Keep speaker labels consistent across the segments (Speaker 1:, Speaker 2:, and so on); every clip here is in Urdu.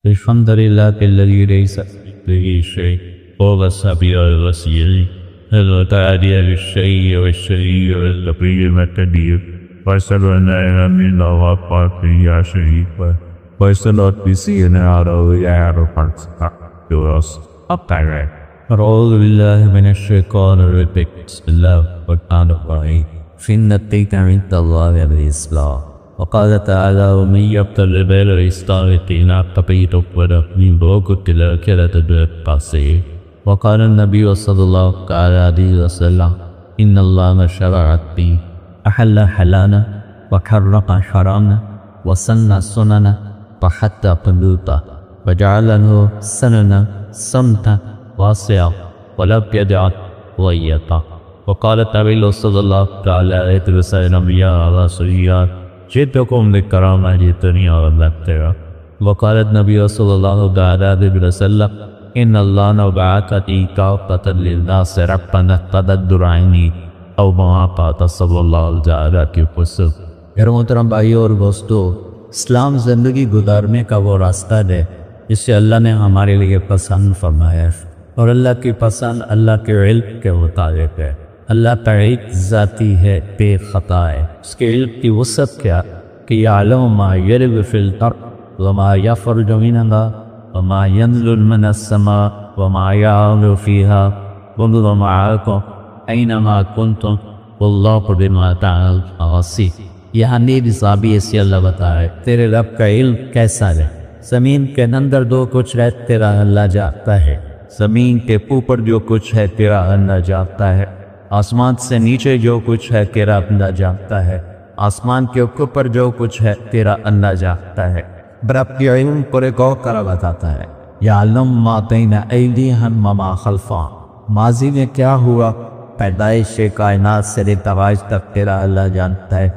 Speaker 1: الحمد لله الذي ليس كمثله شيء وهو السميع البصير المتعالي بالشيء والشريع الكبير الكبير واشهد ان لا اله الا الله وحده لا شريك له واشهد ان سيدنا على أعوذ بالله من الشيطان الرجيم بسم الله الرحمن الرحيم إن الدين عند الله الإسلام وقال تعالى ومن يبتغي غير الإسلام دينا فقد يقبل منه وقتل كلة القاسي وقال النبي صلى الله عليه وسلم إن الله شرع الدين أحل حلالا وحرم حراما وسن سننا وحتى قلوبا وجعله سننا صمتا واسعا ولم يدع ضيقا وقال النبي صلى الله عليه وسلم يا رسول الله جئتكم للكرامة جئتني وغلبتها وقال النبي صلى الله عليه وسلم إن الله بعثني كافة للناس ربنا تدبر عيني أو ما قال صلى الله عليه وسلم. میرے محترم بھائیو اور دوستو، اسلام زندگی گزارنے کا وہ راستہ ہے جسے اللہ نے ہمارے لیے پسند فرمایا ہے، اور اللہ کی پسند اللہ کے علم کے مطابق ہے۔ اللہ تعالی ذاتی ہے، بے خطا ہے، اس کے علم کی وسعت کیا کہ یعلم ما یلج فی الارض وما یخرج منها وما ینزل من السماء وما یعرج فیها وهو معکم اینما کنتم واللہ بما تعملون بصیر۔ یہاں نیب صحابی سے اللہ بتائے تیرے رب کا علم کیسا ہے، زمین کے اندر جو کچھ ہے تیرا اللہ جانتا ہے، زمین کے اوپر جو کچھ ہے تیرا اللہ جانتا ہے، آسمان سے نیچے جو کچھ ہے تیرا اللہ جانتا ہے، آسمان کے اوپر جو کچھ ہے تیرا اللہ جانتا ہے۔ رب کی علم پورے کو کر بتاتا ہے، یعلم ما بین ایدیہم وما خلفہم، ماضی میں کیا ہوا، پیدائش کائنات سے لے تواج تک تیرا اللہ جانتا ہے،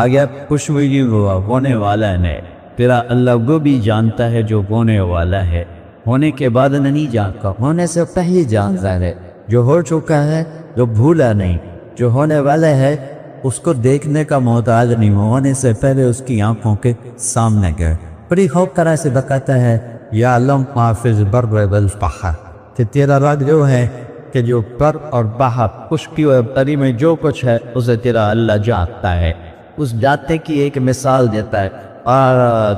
Speaker 1: آگے کچھ بھی ہوا ہونے والا ہے تیرا اللہ وہ بھی جانتا ہے جو ہونے والا ہے، ہونے کے بعد نہیں جانتا، ہونے سے پہلے جانتا ہے، جو ہو چکا ہے جو بھولا نہیں، جو ہونے والا ہے اس کو دیکھنے کا محتاج نہیں، ہونے سے پہلے اس کی آنکھوں کے سامنے گئے۔ بڑی خوب طرح سے بتاتا ہے یعلم ما فی البر والبحر، کہ تیرا رب جو ہے کہ جو بر اور بحر خشکی اور تری میں جو کچھ ہے اسے تیرا اللہ جانتا ہے، اس جانتے کی ایک مثال دیتا ہے،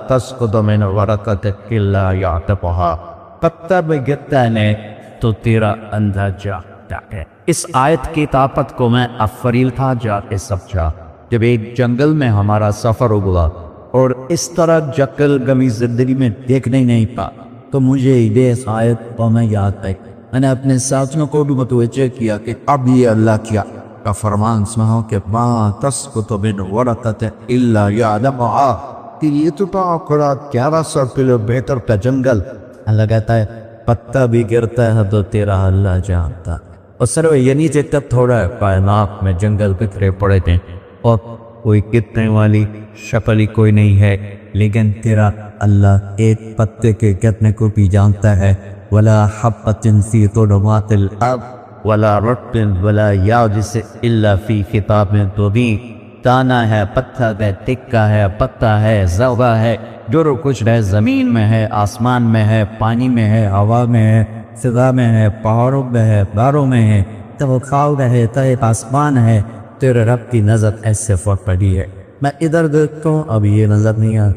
Speaker 1: تسقط من ورقۃ الا یعلمها، پتہ میں گرتا ہے تو تیرا اللہ جانتا ہے۔ اس آیت کی طاقت کو میں افریل تھا جا کے سمجھا جب ایک جنگل میں ہمارا سفر ہوا اور اس طرح جنگل گمی زندگی میں دیکھنے نہیں پا، تو مجھے یہ آیت کو میں یاد آئی، میں نے اپنے ساتھیوں کو بھی متوجہ کیا کہ اب یہ اللہ کیا کا فرمان سنو کہ ما تسقط من ورقۃ الا یعلمها، کہ یہ تو پاکڑا 1100 کلو میٹر کا جنگل، اللہ کہتا ہے پتہ بھی گرتا ہے تو تیرا اللہ جانتا ہے۔ اور صرف یعنی جب تھوڑا کائنات میں جنگل بکھرے پڑے تھے اور کوئی کتنے والی شکل ہی کوئی نہیں ہے، لیکن تیرا اللہ ایک پتے کے گرنے کو بھی جانتا ہے، ولا حبۃ فی ظلمات الارض ولا رطب ولا یابس الا فی کتاب مبین، دانا ہے، پتھر ہے، ٹکا ہے، پتا ہے، ذرہ ہے، جو کچھ ہے زمین میں ہے، آسمان میں ہے، پانی میں ہے، ہوا میں ہے، فضا میں ہے، پہاڑوں میں ہے، باروں میں ہے، تو خاؤ ہے، تہ آسمان ہے، تیرے رب کی نظر ایسے فرق پڑی ہے، میں ادھر دیکھتا ہوں اب یہ نظر نہیں آ،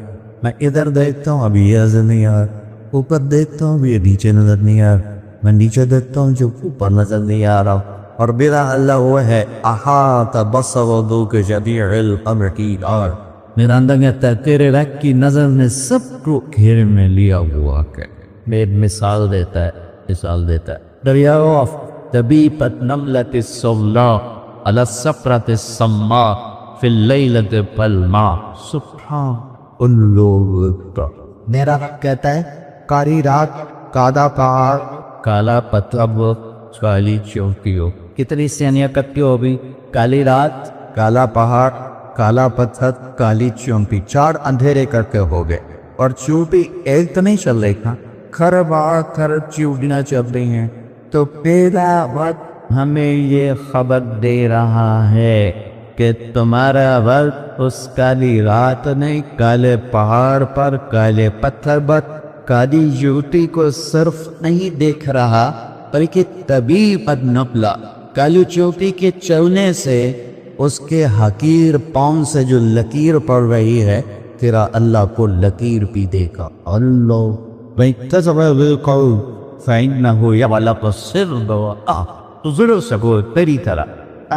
Speaker 1: میں ادھر دیکھتا ہوں اب یہ نظر نہیں آ، اوپر دیکھتا ہوں اب یہ نیچے نظر نہیں آ، میں نیچے دیکھتا ہوں جو اوپر نظر نہیں آ رہا، اور میرا اللہ وہ ہے احاط بصره بجميع الامر کی، اور میرا اندر کہتا ہے تیرے رب کی نظر نے سب کو گھیرے میں لیا ہوا ہے۔ میں مثال دیتا ہے دریاؤ طبیبت نملت السولاء علی الصخرۃ السماء فی اللیلۃ الظلماء، سبحان اللہ۔ میرا رب کہتا ہے کاری رات، کالا پہاڑ، کالا پتھر، کالی چوکیوں، کتنی سینیاں کتی ہو بھی، کالی رات، کالا پہاڑ، کالا پتھر، کالی چونپی، 4 اندھیرے کر کے ہو گئے، اور چونپی ایک تو نہیں چل رہی تھا، خراب چونٹیاں چل رہی ہیں، تو پیدا وقت ہمیں یہ خبر دے رہا ہے کہ تمہارا وقت اس کالی رات نہیں، کالے پہاڑ پر، کالے پتھر پر،
Speaker 2: کالی یوٹی کو صرف نہیں دیکھ رہا بلکہ تبھی بد نبلا کالی چوٹی کے چلنے سے اس کے حقیر پاؤں سے جو لکیر پڑ رہی ہے تیرا اللہ کو لکیر بھی دے گا. اللہ وَإِتَّسَبَ بِالْقَوْلِ فَإِنَّهُ يَعْلَقُ السِّرَّ تو ضرور سکو تیری طرح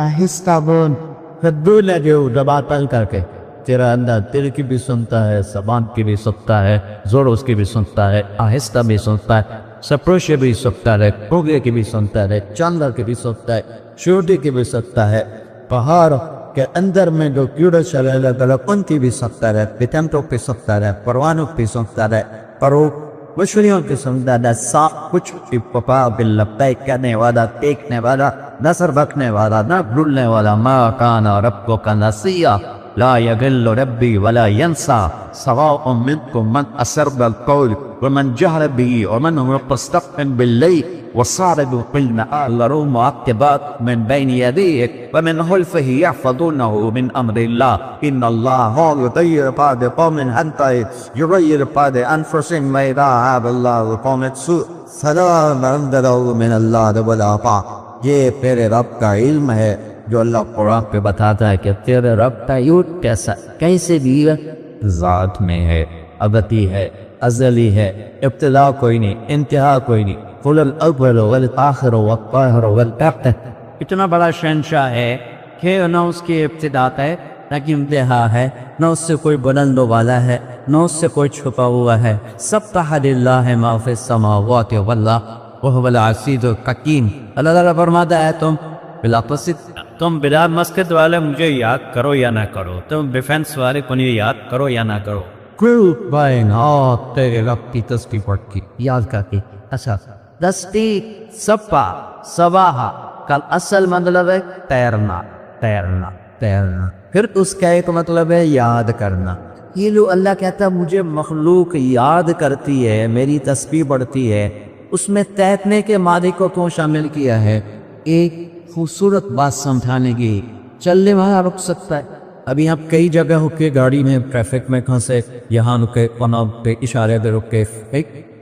Speaker 2: آہستہ بون خدو لگے دبا تل کر کے تیرا اللہ دل کی بھی سنتا ہے، زبان کی بھی سنتا ہے، زور اس کی بھی سنتا ہے، آہستہ بھی سنتا ہے، سپروش بھی سنتا ہے، کھوگے کی بھی سنتا ہے، چاندر کی بھی سنتا ہے، چوٹی کی بھی سنتا ہے، پہاڑ کے اندر میں جو کیڑے چلے لگا ان کی بھی سنتا ہے، پتنگوں کی سنتا ہے، پروانوں کی سنتا ہے، پرو مشریوں کی سنتا ہے، سب کچھ بھی پپا باللبیک کرنے والا، دیکھنے والا، نظر رکھنے والا، نہ بھولنے والا. ما کان ربک نسیا لا يضل ربي ولا ينسى سواء منكم من أسر بالقول ومن جهر به ومن هو مستخف بالليل وصارد بالنهار له معقبات من بين يديه ومن خلفه يحفظونه من أمر الله إن الله يغير بعد قوم حتى يغير بعد أنفسهم ما يرى الله قوم سوء سلام عنده من الله والعطاء. یہ میرے رب کا علم ہے جو اللہ قرآن پہ بتاتا ہے کہ تیرے رب کا یوٹ کیسا کیسے بھی ذات میں ہے، ابدی ہے، ازلی ہے، ابتدا کوئی نہیں، انتہا کوئی نہیں. قل الاول والآخر والطاہر والآخر. اتنا بڑا شہنشاہ ہے کہ نہ اس کی ابتدا ہے نہ کہ انتہا ہے، نہ اس سے کوئی بلند والا ہے نہ اس سے کوئی چھپا ہوا ہے. سبح للہ ما فی السماوات والارض وهو العزیز الحکیم. اللہ تعالیٰ فرماتا ہے تم بلال مسجد والے مجھے یاد کرو یا نہ کرو، تم ڈیفنس والے کو یاد کرو یا نہ کرو، کل کائنات تیرے رب کی تسبیح پڑھ کے یاد کر کے. اچھا تصدیق سبا سباہا کا اصل مطلب ہے تیرنا تیرنا تیرنا، پھر اس کا ایک مطلب ہے یاد کرنا. یہ لو اللہ کہتا ہے مجھے مخلوق یاد کرتی ہے، میری تسبیح پڑھتی ہے، اس میں تیرنے کے معنی کو کیوں شامل کیا ہے؟ ایک خوبصورت بات سمجھانے کی. چلنے والا رک سکتا ہے. ابھی آپ کئی جگہ ہوکے گاڑی میں ٹریفک میں کھنسے، یہاں رکے پناہ پہ اشارے دے رکے،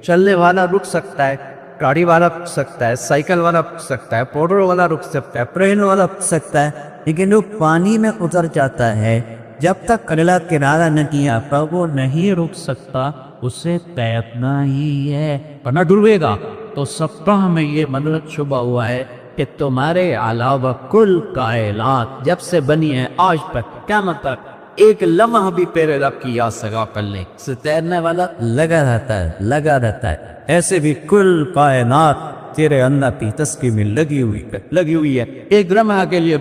Speaker 2: چلنے والا رک سکتا ہے، گاڑی والا رک سکتا ہے، سائیکل والا رک سکتا ہے، پوڈر والا رک سکتا ہے، ٹرین والا رک سکتا ہے، لیکن جو پانی میں اتر جاتا ہے جب تک اگلا کنارہ نہیں آتا وہ نہیں رک سکتا، اسے تیرنا ہی ہے، ورنہ ڈوبے گا. تو سبح میں یہ مطلب چھپا ہوا ہے کہ تمہارے علاوہ کل کائنات جب سے بنی ہے آج تک قیامت تک ایک لمحہ بھی تیرے رب کی یاد سگا کر لیں، سے تیرنے والا لگا رہتا ہے لگا رہتا ہے. ایسے بھی کل کائنات تیرے اللہ کی تسبیح میں لگی ہوئی ہے. ایک لمحہ کے لیے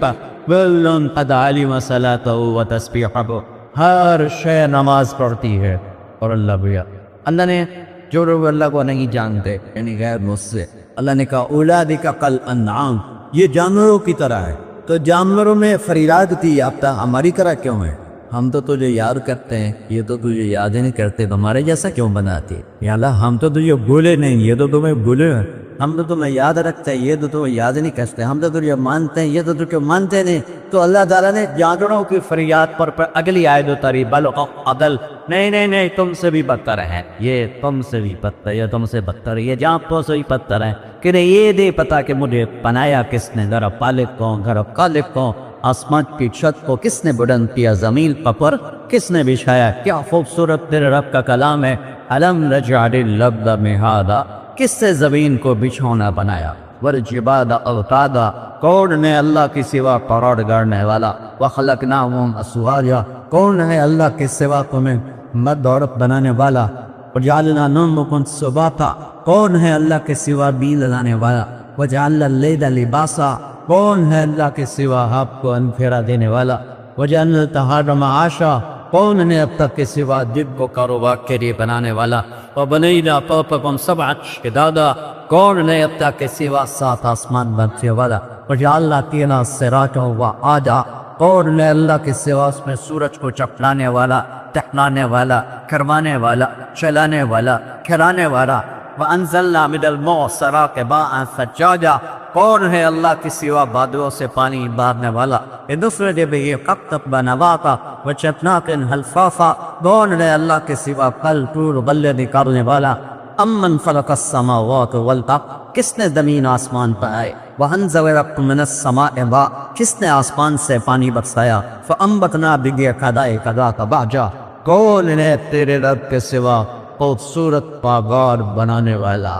Speaker 2: وَلَّنْ قَدْ عَلِمَ صَلَاتَهُ وَتَسْبِيحَهُ، ہر شے نماز پڑھتی ہے. اور اللہ نے جو لوگ اللہ کو نہیں جانتے یعنی غیر مجھ سے، اللہ نے کہا اولئک کالانعام، یہ جانوروں کی طرح ہے. تو جانوروں میں فریاد تھی یافتہ ہماری طرح کیوں ہے؟ ہم تو تجھے یاد کرتے ہیں، یہ تو تجھے یاد ہی نہیں کرتے، تمہارے جیسا کیوں بناتے؟ یا اللہ ہم تو تجھے بھولے نہیں، یہ تو تمہیں بھولے ہیں. ہم تو تمہیں یاد رکھتے ہیں، یہ تو تمہیں یاد نہیں کرتے. ہم تو تجھے مانتے ہیں، یہ تو تجھے مانتے نہیں. تو اللہ تعالیٰ نے جانوروں کی فریاد پر اگلی آیت اتاری بل عدل، نہیں تم سے بھی بدتر ہے، یہ تم سے بھی بدتر، یہ تم سے بدتر، یہ جانوروں سے بھی بدتر ہے. کہ یہ دے پتا کہ مجھے بنایا کس نے، ذرا پالک کو، ذرا خالق کو، آسمان کی چھت کو کس نے بلند کیا، زمین پر کس نے بچھایا. کیا خوبصورت تیرے رب کا کلام ہے. الم نجعل الارض مہادا، کس سے زمین کو بچھونا بنایا. والجبال اوتادا، کون ہے اللہ کی سوا قرار گاڑنے والا. وخلقناہم ازواجا، کون ہے اللہ کے سوا تمہیں مرد عورت بنانے والا. وجعلنا نومکم سباتا، کون ہے اللہ کے سوا نیند لانے والا. وجعلنا اللیل لباسا، کون ہے اللہ کے سوا آپ کو اندھیرا دینے والا. وجعلنا النہار معاشا، کون ہے اب تک کے سوا دن کو کاروبار کے لیے بنانے والا. وبنینا فوقکم سبعا شدادا، کون ہے اب تک کے سوا 7 آسمان بنانے والا. وجعلنا فیہا سراجا ومعاجا، کون ہے اللہ کے سوا اس میں سورج کو چپلانے والا، ٹکرانے والا، کروانے والا، چلانے والا، کھلانے والا. وانزلنا من المعصرات ماء ثجاجا، کون ہے اللہ کے سوا بادلوں سے پانی بارنے والا. لنخرج به حبا نباتا وجنات الفافا، کون ہے اللہ کے سوا پھل پھول غلے نکالنے والا. امن خلق السماوات والارض، کس نے زمین آسمان بنائے، وانزل لكم من السماء ماء، کس نے آسمان سے پانی برسایا، فانبتنا به حدائق ذات بہجہ، کون ہے تیرے رب کے سوا خوبصورت باغات بنانے والا،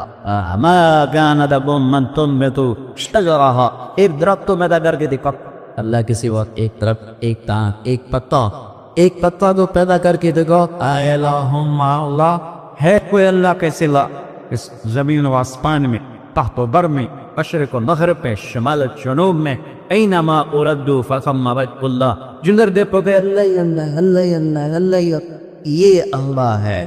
Speaker 2: ما كان لكم من تنبتوا شجرها، ایک درخت تو پیدا کر کے دکھا، اللہ کے سوا ایک درخت، ایک تان، ایک پتا تو پیدا کر کے دکھا، الہم اللہ، ہے کوئی اللہ کے سوا اس زمین و آسمان میں، تحت و بر میں، مشرق و مغرب میں، شمال و جنوب میں، اینما اردو فثم وجه اللہ، جنر دے پہ اللہ اللہ اللہ اللہ اللہ، یہ اللہ ہے۔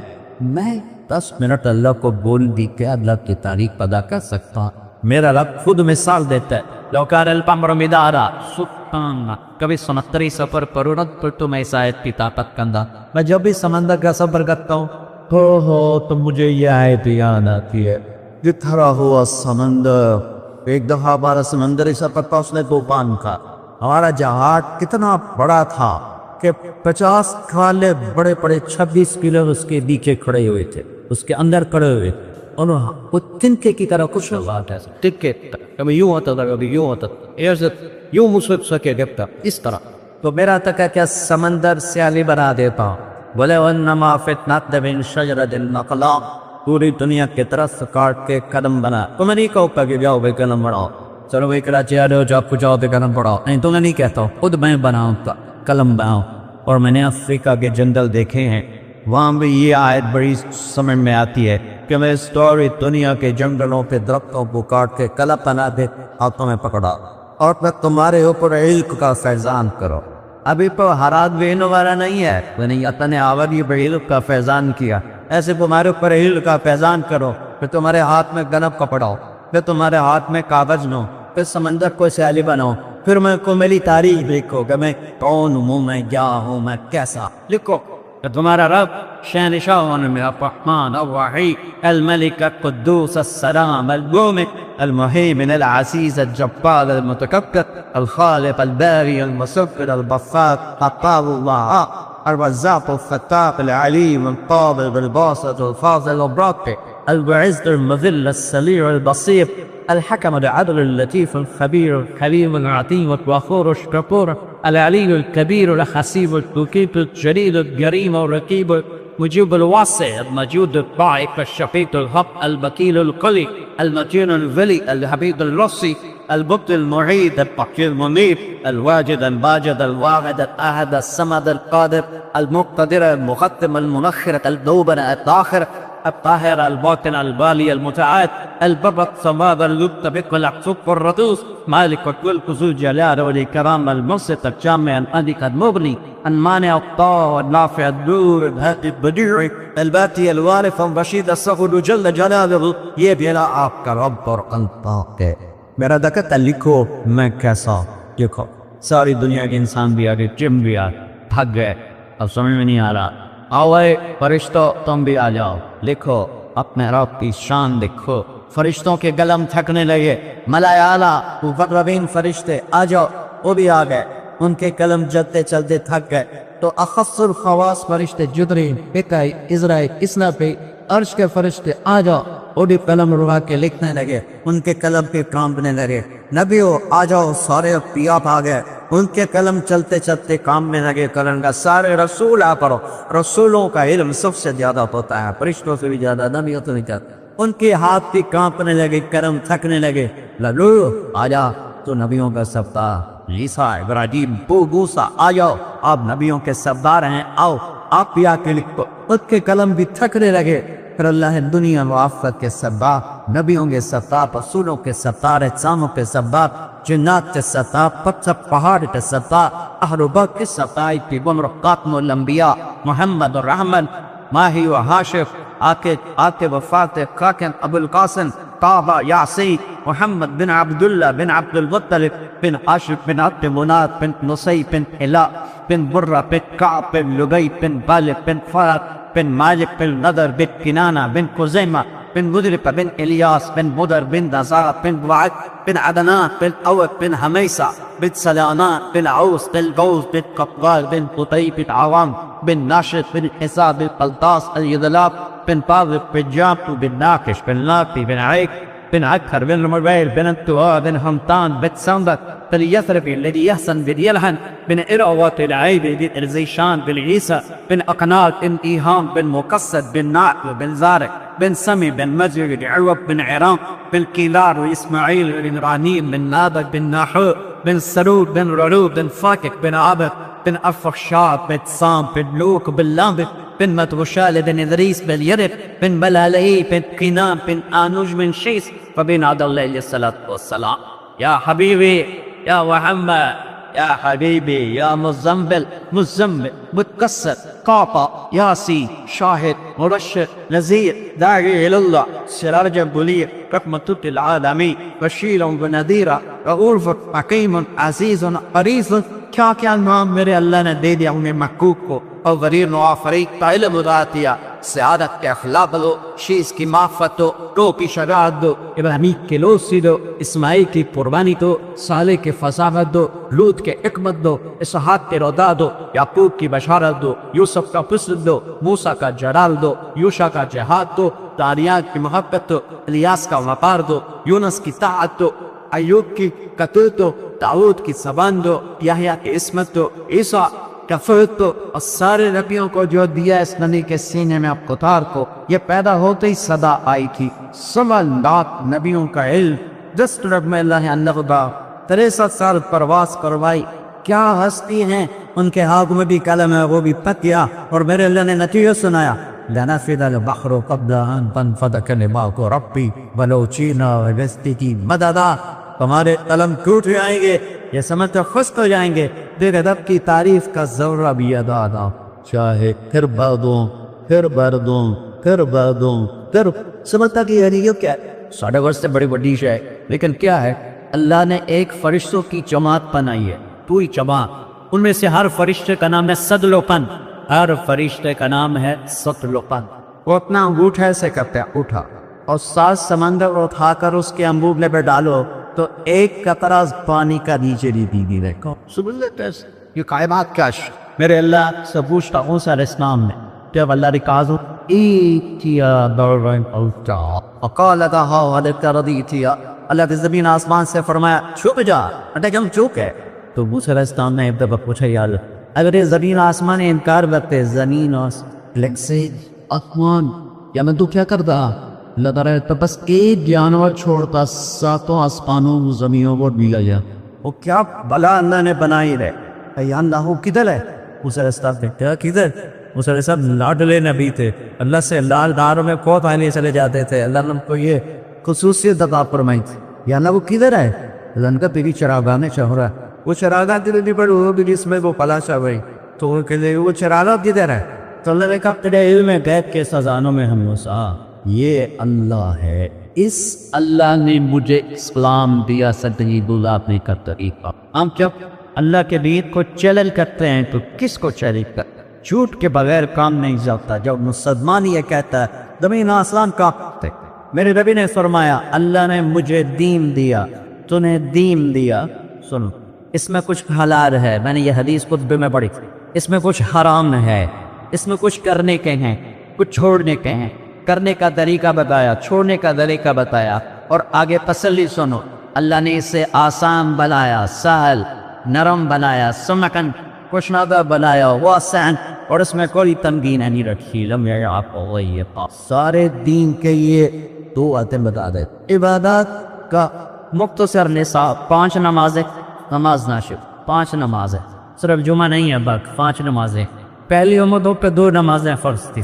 Speaker 2: میں 10 منٹ اللہ کو بول بھی کہ اللہ کی تعریف ادا کر سکتا ہوں۔ میرا رب خود مثال دیتا ہے، لو کان الامر مدارا، سبحان اللہ، کبھی سمندری سفر پر اڑت پر تو میں اس آیت کی طاقت کندہ، میں جب بھی سمندر کا سفر کرتا ہوں تو مجھے یہ آیت یاد آتی ہے، جتھرا ہوا سمندر، ایک دفعہ ہمارا سمندری سفر تھا، اس نے طوفان کا، ہمارا جہاز کتنا بڑا تھا کہ 50 کھالے بڑے بڑے 26 کلو اس کے نیچے کھڑے ہوئے تھے، اس کے اندر کھڑے ہوئے تھے، اور وہ تنکے کی طرح کچھ بات ہے، ٹکے کبھی یوں ہوتا تھا کبھی یوں ہوتا تھا، یوں مسلط سکے گپتا اس طرح، تو میرا تکا کیا سمندر سیالی بنا دیتا ہوں، بولے وَإِنَّمَا فِتْنَةٌ مِّن شَجَرَةٍ النَّخْلَةٍ، پوری دنیا کی طرف کاٹ کے قدم بنا، تو میں نہیں کہوں کہ جاؤ بے قلم بڑھاؤ، چلو بھائی کراچی آ رہے ہو جاب کو جاؤ بے قلم بڑھاؤ، نہیں تو میں نہیں کہتا ہوں، خود میں بناؤں قلم بناؤں۔ اور میں نے افریقہ کے جنگل دیکھے ہیں، وہاں بھی یہ آیت بڑی سمجھ میں آتی ہے کہ میں اس ساری دنیا کے جنگلوں پہ درختوں کو کاٹ کے قلم بنا دے، ہاتھوں میں پکڑا، اور میں تمہارے اوپر علم کا فیضان کرو۔ ابھی تو حالات بھی ان وغیرہ نہیں ہے، میں نے اتنے آور یہ علم کا فیضان کیا، ایسے تمہارے اوپر علم کا فیضان کرو، پھر تمہارے ہاتھ میں قلم پکڑاؤ، پھر تمہارے ہاتھ میں کاغذ لو، پھر سمندر کو سیالی بناؤ، پھر میں کو میری تاریخ لکھو کہ میں کون ہوں، میں کیا ہوں، میں کیسا، لکھو کہ تمہارا رب شہنشاہ الرحمن الرحیم الملک القدوس السلام المؤمن المهيمن العزيز الجبار المتكبر الخالق الباري المصور البساط الطاهر الله الرزاق الفتاح العليم القابض الباسط الفاضل الرافع المعز المذل السميع البصير الحكم العدل اللطيف الخبير الحليم العظيم الغفور الشكور العلي الكبير الحسيب الوكيل الجليل الكريم الرقيب مجيب الواسع المجود الضائق الشفيق الحق البكيل القلي المتين الولي الحبيب الرصي البطل المعيد البقي المنيب الواجد الماجد الواحد الأحد الصمد القادر المقتدر المقدم المؤخر الدوبر الآخر الطاهر الباطن البالي المتعال البر الصماد المتبق العقوق الردوس مالك الملك ذو الجلال والإكرام المنصت الجامع الملك المغني المانع الطاهر النافع النور الهادي البديع الباتي الوارث الرشيد الصغر جل جلاله، یہ بھی آپ کا رب اور اللہ ہے۔ میرا دکت لکھو میں کیسا، لکھو ساری دنیا کے انسان بھی آگے، جم بھی آگے، تھک گئے، اب سمجھ میں نہیں آ رہا، آؤ اے فرشتوں تم بھی آ جاؤ، لکھو اپنے رب کی شان لکھو۔ فرشتوں کے قلم تھکنے لگے، ملائے اعلیٰ مقربین فرشتے آ جاؤ، وہ بھی آ گئے، ان کے قلم چلتے چلتے تھک گئے، تو اخص الخواص فرشتے جبرائیل، میکائیل، عزرائیل، اسرافیل، عرش کے فرشتے آ جاؤ، وہ بھی قلم اڑا کے لکھنے لگے، ان کے قلم پہ کامنے لگے۔ نبیوں آ جاؤ، سارے انبیاء آ گئے، ان کے قلم چلتے چلتے کام میں لگے کرن کا۔ سارے رسول آ پڑھو، رسولوں کا علم سب سے زیادہ ہوتا ہے، فرشتوں سے بھی زیادہ، نبیوں سے نہیں کرتے۔ ان کے ہاتھ بھی کانپنے لگے، قلم تھکنے لگے۔ للو آ جا، تو نبیوں کا سردار عیسیٰ ابراہیم موسیٰ آ جاؤ، آپ نبیوں کے سردار ہیں، آؤ آپ بھی آ کے لکھو۔ ان کے قلم بھی تھکنے لگے، پھر اللہ ہے دنیا و آخرت کے سردار، نبیوں کے سردار، رسولوں کے سردار، انسانوں کے سردار، جنات کے سردار، پتھر پہاڑ کے سردار، اہل بیت کے سردار، پیغمبر خاتم الانبیاء محمد الرحمن ماہی و ہاشم، آکے وفات خاکم ابو القاسم طه یاسین محمد بن عبداللہ بن عبد المطلب بن ہاشم بن عبد مناف بن نصی بن حلا بن برہ بن کعب بن لبی بن غالب بن فرد بن مالک بن نضر بن کنانہ بن خزیمہ بن مدرب بن إلياس بن مدر بن نزار بن وعد بن عدنان بن أوف بن هميسة بن سلانان بن عوس بن غوث بن قطغار بن قطي بن عوام بن ناشد بن حساب بن قلطاس اليذلاب بن باضب بن جامت بن ناقش بن لافي بن عيك بن عكر بن رمبيل بن انتوار بن همطان بن سندك بن يثربي الذي يحسن بن يلهن بن إروة العيبي بن إرزيشان بن عيسى بن أقناط بن إيهام بن مقصد بن نعل بن زارق بن سمي بن مجر بن عروب بن عرام بن كيلار وإسماعيل بن رانيم بن نابك بن ناحو بن سرود بن رلوب بن فاكك بن عبد بن أفخشاب بن سام بن لوك بن لامبك بن متوشال بن إدريس بن يرب بن بلالي بن قنام بن آنوج بن شيس فبن عبد الله عليه الصلاة والسلام. يا حبيبي يا محمد يا حبيبي يا مزمل متكسر قاطع ياسين شاهد مرشد نذير داعي إلى الله سراجا منير رحمة للعالمين بشير ونذيرا رؤوف حكيم عزيز حريص. کیا نام میرے اللہ نے دے دیا انہیں محقوق کو، اور غریر نوافریق کا علم دیا، سعادت کے اخلاق دو، شیز کی معرفت دو، رو کی شجاعت دو، ابراہیم کی لوسی دو، اسماعیل کی قربانی دو، صالح کی فصاحت دو، لوط کے حکمت دو، اسحاق کے رودا دو، یعقوب کی بشارت دو، یوسف کا فصل دو، موسیٰ کا جلال دو، یوشع کا جہاد دو، داریات کی محبت دو، الیاس کا وقار دو، یونس کی طاعت دو، ایوب کی قتل دو، داؤد کی زبان دو، یحییٰ کی عصمت دو، عیسیٰ کا فرد دو، اور سارے نبیوں کو جو دیا اس نبی کے سینے میں ابتکار کو، یہ پیدا ہوتے ہی صدا آئی تھی 100 نبیوں کا علم جس رب میں اللہ انغبا 63 سال پرواز کروائی. کیا ہستی ہیں، ان کے ہاتھ میں بھی قلم ہے، وہ بھی پک گیا، اور میرے اللہ نے نتیجہ سنایا لنفذ البحر قبل ان تنفذ كلمات ربي ولو جئنا بمثله مددا. ہمارے قلم ٹوٹ جائیں گے، یہ سمجھ کر خشک ہو جائیں گے، دیکھ ادب کی تعریف کا ذرہ بھی ادا نہ، چاہے پھر بھر دوں پھر بھر دوں پھر بھر دوں پھر. سمجھتا کہ یعنی یہ کیا ہے، 100 ورس سے بڑی بڑی ہے، لیکن کیا ہے، اللہ نے ایک فرشتوں کی جماعت بنائی ہے، پوری جماعت، ان میں سے ہر فرشتے کا نام ہے صدلوپن، ہر فرشتے کا نام ہے صدلوپن. وہ اپنا انگوٹھا ایسے کرتے ہیں، اٹھا اور 7 سمندر اٹھا کر اس کے انبوبلے پہ ڈالو تو ایک قطرہ پانی کا نیچے نہیں دیگی رکھو. سمجھ لیتے ہیں یہ کائنات کا میرے اللہ سے پوچھتا ہوں سر اسلام نے جب اللہ رکازو ایتیا دورین اوٹا وقال لها ولك رضيتيا، اللہ کی زمین آسمان سے فرمایا چھپ جا، اٹھے ہم چوک ہے. تو موسیٰ علیہ السلام نے ایک دفعہ پوچھا یا اللہ اگر یہ زمین آسمان انکار کرتے، زمین آسمان یا میں تو کیا کرتا، اللہ تعالیٰ تو بس ایک جانور چھوڑتا 7 آسمانوں زمینوں کو بھی گیا. وہ کیا بلا اللہ نے بنائی رہے، یا اللہ وہ کدھر ہے؟ موسیٰ علیہ السلام نے کہا کدھر؟ موسیٰ علیہ السلام لاڈلے نبی تھے، اللہ سے لال داروں میں کوت آنے چلے جاتے تھے، اللہ نے کو یہ خصوصیت عطا فرمائی تھی. یا اللہ وہ کدھر ہے؟ اللہ نے کہا تیری چراغانے چاہ رہا ہے. وہ چراغاں تیرے پر وہ بھی جس میں وہ پلا چاہ رہی، تو وہ کہ وہ چراغاں کدھر ہے؟ تو اللہ نے کہا تیرے علم غیب کے خزانوں میں ہم موسیٰ یہ اللہ ہے. اس اللہ نے مجھے اسلام دیا سجید اللہ اپنے کا طریقہ. ہم جب اللہ کے دین کو چیلنج کرتے ہیں تو کس کو چیلنج کرتے ہیں؟ جھوٹ کے بغیر کام نہیں چلتا. جب مسلمان یہ کہتا ہے زمین آسمان کانپتے، میرے نبی نے فرمایا اللہ نے مجھے دین دیا، تو نے دین دیا. سنو اس میں کچھ حلال ہے، میں نے یہ حدیث خطبے میں پڑھی، اس میں کچھ حرام ہے، اس میں کچھ کرنے کے ہیں کچھ چھوڑنے کے ہیں. کرنے کا طریقہ بتایا، چھوڑنے کا طریقہ بتایا، اور آگے تسلی سنو. اللہ نے اسے آسان بنایا، سہل نرم بنایا، سمکن کشنادہ بنایا، واسعن، اور اس میں کوئی تنگین نہیں رکھی. لم یعق غیقا. سارے دین کے یہ 2 باتیں بتا دے. عبادات کا مختصر نصاب 5 نمازیں، نماز ناشف 5 نمازیں، صرف جمعہ نہیں ہے، بلکہ 5 نمازیں. پہلی امتوں پہ 2 نمازیں فرض تھی،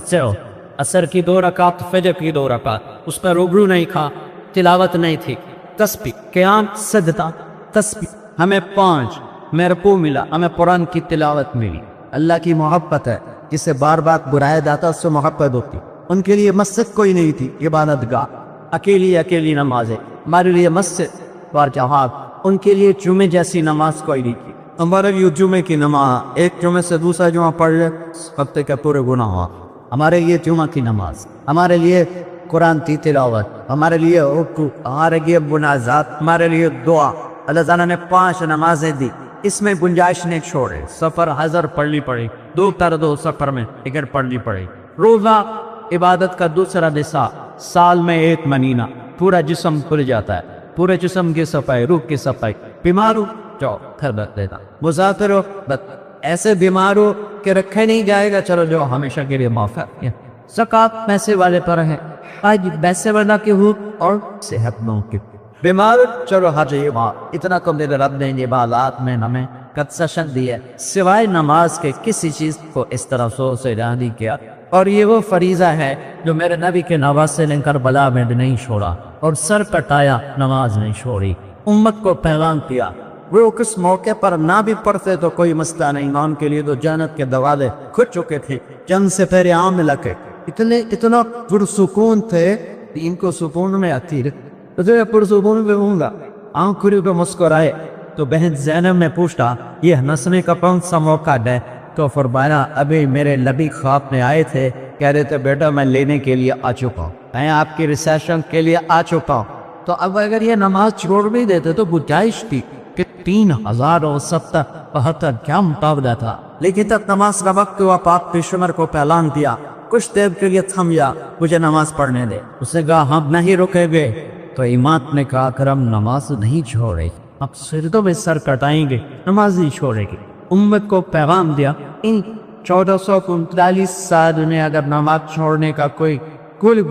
Speaker 2: عصر کی 2 رکعت، فجر کی 2 رکعت، اس پر رکوع نہیں تھا، تلاوت نہیں تھی، تسبیح، قیام، سجدہ، تسبیح. ہمیں 5 میں رکوع ملا، ہمیں قرآن کی تلاوت ملی. اللہ کی محبت ہے، جسے بار بار برایا جاتا اس سے محبت ہوتی. ان کے لیے مسجد کوئی نہیں تھی، عبادت گاہ، اکیلی نمازیں. ہمارے لیے مسجد بار جہاد، ان کے لیے جمعے جیسی نماز کوئی نہیں تھی. ہمارے لیے جمعے کی نماز، ایک جمعے سے دوسرا جمعہ پڑھ لے ہفتے کے پورے گناہ ہوا. ہمارے لیے جمعہ کی نماز، ہمارے لیے قرآن کی تلاوت، ہمارے لیے رکوع، ہمارے لیے مناجات، ہمارے لیے دعا۔ اللہ تعالیٰ نے 5 نمازیں دی، اس میں گنجائش نہیں چھوڑے۔ سفر حضر پڑھنی پڑی، دو سفر میں ٹکٹ پڑھنی پڑی۔ روزہ عبادت کا دوسرا حصہ، سال میں 1 مہینہ، پورا جسم کھل جاتا ہے، پورے جسم کی صفائی، روح کی صفائی۔ بیمار ہو جاؤ گھر رکھ دینا، مسافر ہو بس ایسے بیمار ہو کہ رکھے نہیں جائے گا، چلو جو ہمیشہ کے لیے معاف ہے۔ زکات پیسے والے پر ہے، آج پیسے والا کے ہو اور صحت مند کے بیمار، چلو حج وہاں اتنا تو میرے رب نے عبادات میں ہمیں کنسیشن دی ہے، سوائے نماز کے کسی چیز کو اس طرح سے نہیں کیا۔ اور یہ وہ فریضہ ہے جو میرے نبی کے نواسے نے کربلا میں نہیں چھوڑا، اور سر کٹایا نماز نہیں چھوڑی، امت کو پیغام کیا۔ وہ کس موقع پر نہ بھی پڑھتے تو کوئی مسئلہ نہیں، ایمان کے لیے تو جنت کے دروازے کھل چکے تھے، جنگ سے پہلے عام لگے، اتنا پرسکون تھے، دین کو سکون میں آتی رہے، پرسکون میں ہوں گا۔ آنکھ کھلی پہ مسکرائے تو بہن زینب نے پوچھا یہ ہنسنے کا کون سا موقع ہے؟ تو فرمایا ابھی میرے نبی خواب میں آئے تھے، کہہ رہے تھے بیٹا میں لینے کے لیے آ چکا ہوں، میں آپ کی ریسیپشن کے لیے آ چکا ہوں۔ تو اب اگر یہ نماز چھوڑ بھی دیتے تو گنجائش تھی کہ 3072 کیا مقابلہ تھا، لیکن تب نماز کا وقت ہوا، پاک پیغمبر کو اعلان دیا، کچھ دیر کے لیے تھم جا، مجھے نماز پڑھنے دے۔ اس نے کہا ہم نہیں رکیں گے، تو امام نے کہا کہ ہم نماز نہیں چھوڑے، اب سجدوں میں سر کٹائیں گے، نماز نہیں چھوڑے گی۔ امت کو پیغام دیا، ان 1439 سال میں اگر نماز چھوڑنے کا کوئی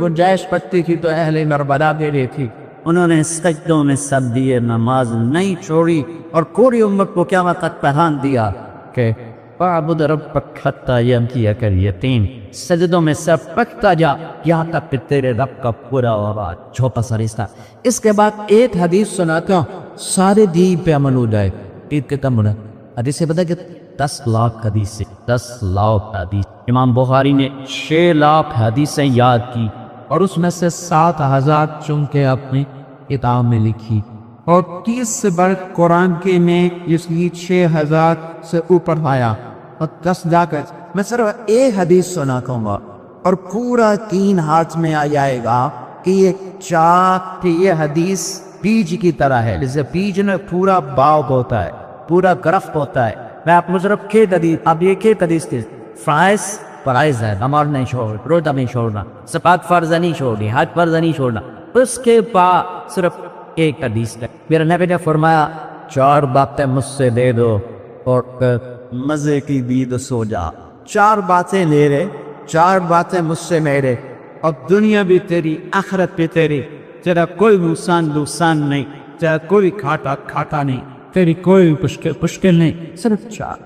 Speaker 2: گنجائش پڑتی تھی تو اہل کربلا کے لیے تھی۔ انہوں نے سجدوں میں سر دیے، نماز نہیں چھوڑی، اور پوری امت کو قیامت تک پیغام دیا کہ فاعبد ربک حتی یأتیک الیقین، سجدوں میں سر پکتا جا یہاں تک کہ تیرے رب کا پورا ہوگا، چھوٹا سا رشتہ۔ اس کے بعد ایک حدیث سناتا ہوں، سارے دین پہ عمل ہو جائے۔ عید کے تم حدیث سے پتا کہ 10 لاکھ حدیث سے 10 لاکھ حدیث، امام بخاری نے 6 لاکھ حدیثیں یاد کی، اور اس میں سے 7000 چن کے اپنی کتاب میں لکھی، اور 30 سے بڑھ قرآن کے میں اس کی 6000 سے اوپر آیا، اور 10 لاکھ۔ میں صرف ایک حدیث سنا کہوں گا اور پورا 3 ہاتھ میں آ جائے گا کہ یہ حدیث بیج کی طرح ہے، جیسے بیج میں پورا باغ ہوتا ہے، پورا گرفت ہوتا ہے۔ میں آپ کو صرف اب یہ حدیث کے فرائض ہے، نماز نہیں چھوڑنا، روزہ نہیں چھوڑنا، زکات فرض نہیں چھوڑنی، حج فرض نہیں چھوڑنا، اس کے بعد صرف ایک حدیث ہے۔ میرے نبی نے فرمایا 4 باتیں مجھ سے دے دو اور مزے کی نیند سو جا۔ 4 باتیں لے رہے، 4 باتیں مجھ سے میرے، اور دنیا بھی تیری، آخرت بھی تیری، تیرا کوئی نقصان نہیں، تیرا کوئی کھاٹا نہیں، تیری کوئی مشکل نہیں۔ صرف 4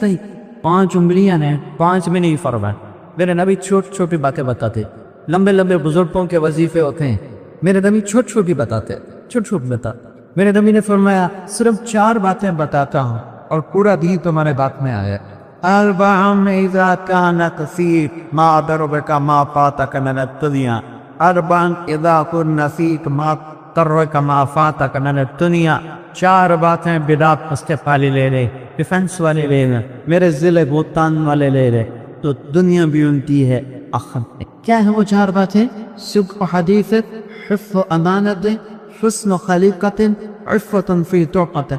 Speaker 2: نہیں، 5 انگلیاں ہیں، 5 میں نہیں فرمایا۔ میرے نبی چھوٹی چھوٹی باتیں بتاتے، لمبے لمبے بزرگوں کے وظیفے ہوتے ہیں، میرے نبی چھوٹی چھوٹی بتاتے، میرے نبی نے فرمایا صرف 4 باتیں بتاتا ہوں اور پورا دین تمہارے بات میں آیا۔ اربعم اذا كانت فيك ما ضربك ما فاتك من الدنيا، اربعم اذا كن فيك ما ضربك ما فاتك من الدنيا۔ 4 باتیں بدعت استقبالی لے رہے، ڈیفنس والے لے رہے، میرے ذل بہتان والے لے رہے، تو دنیا بھی انتی ہے، آخرت کیا ہے وہ 4 باتیں؟ صدق حدیث، حفظ امانت، حسن خلیقت، عفت فی طاقت۔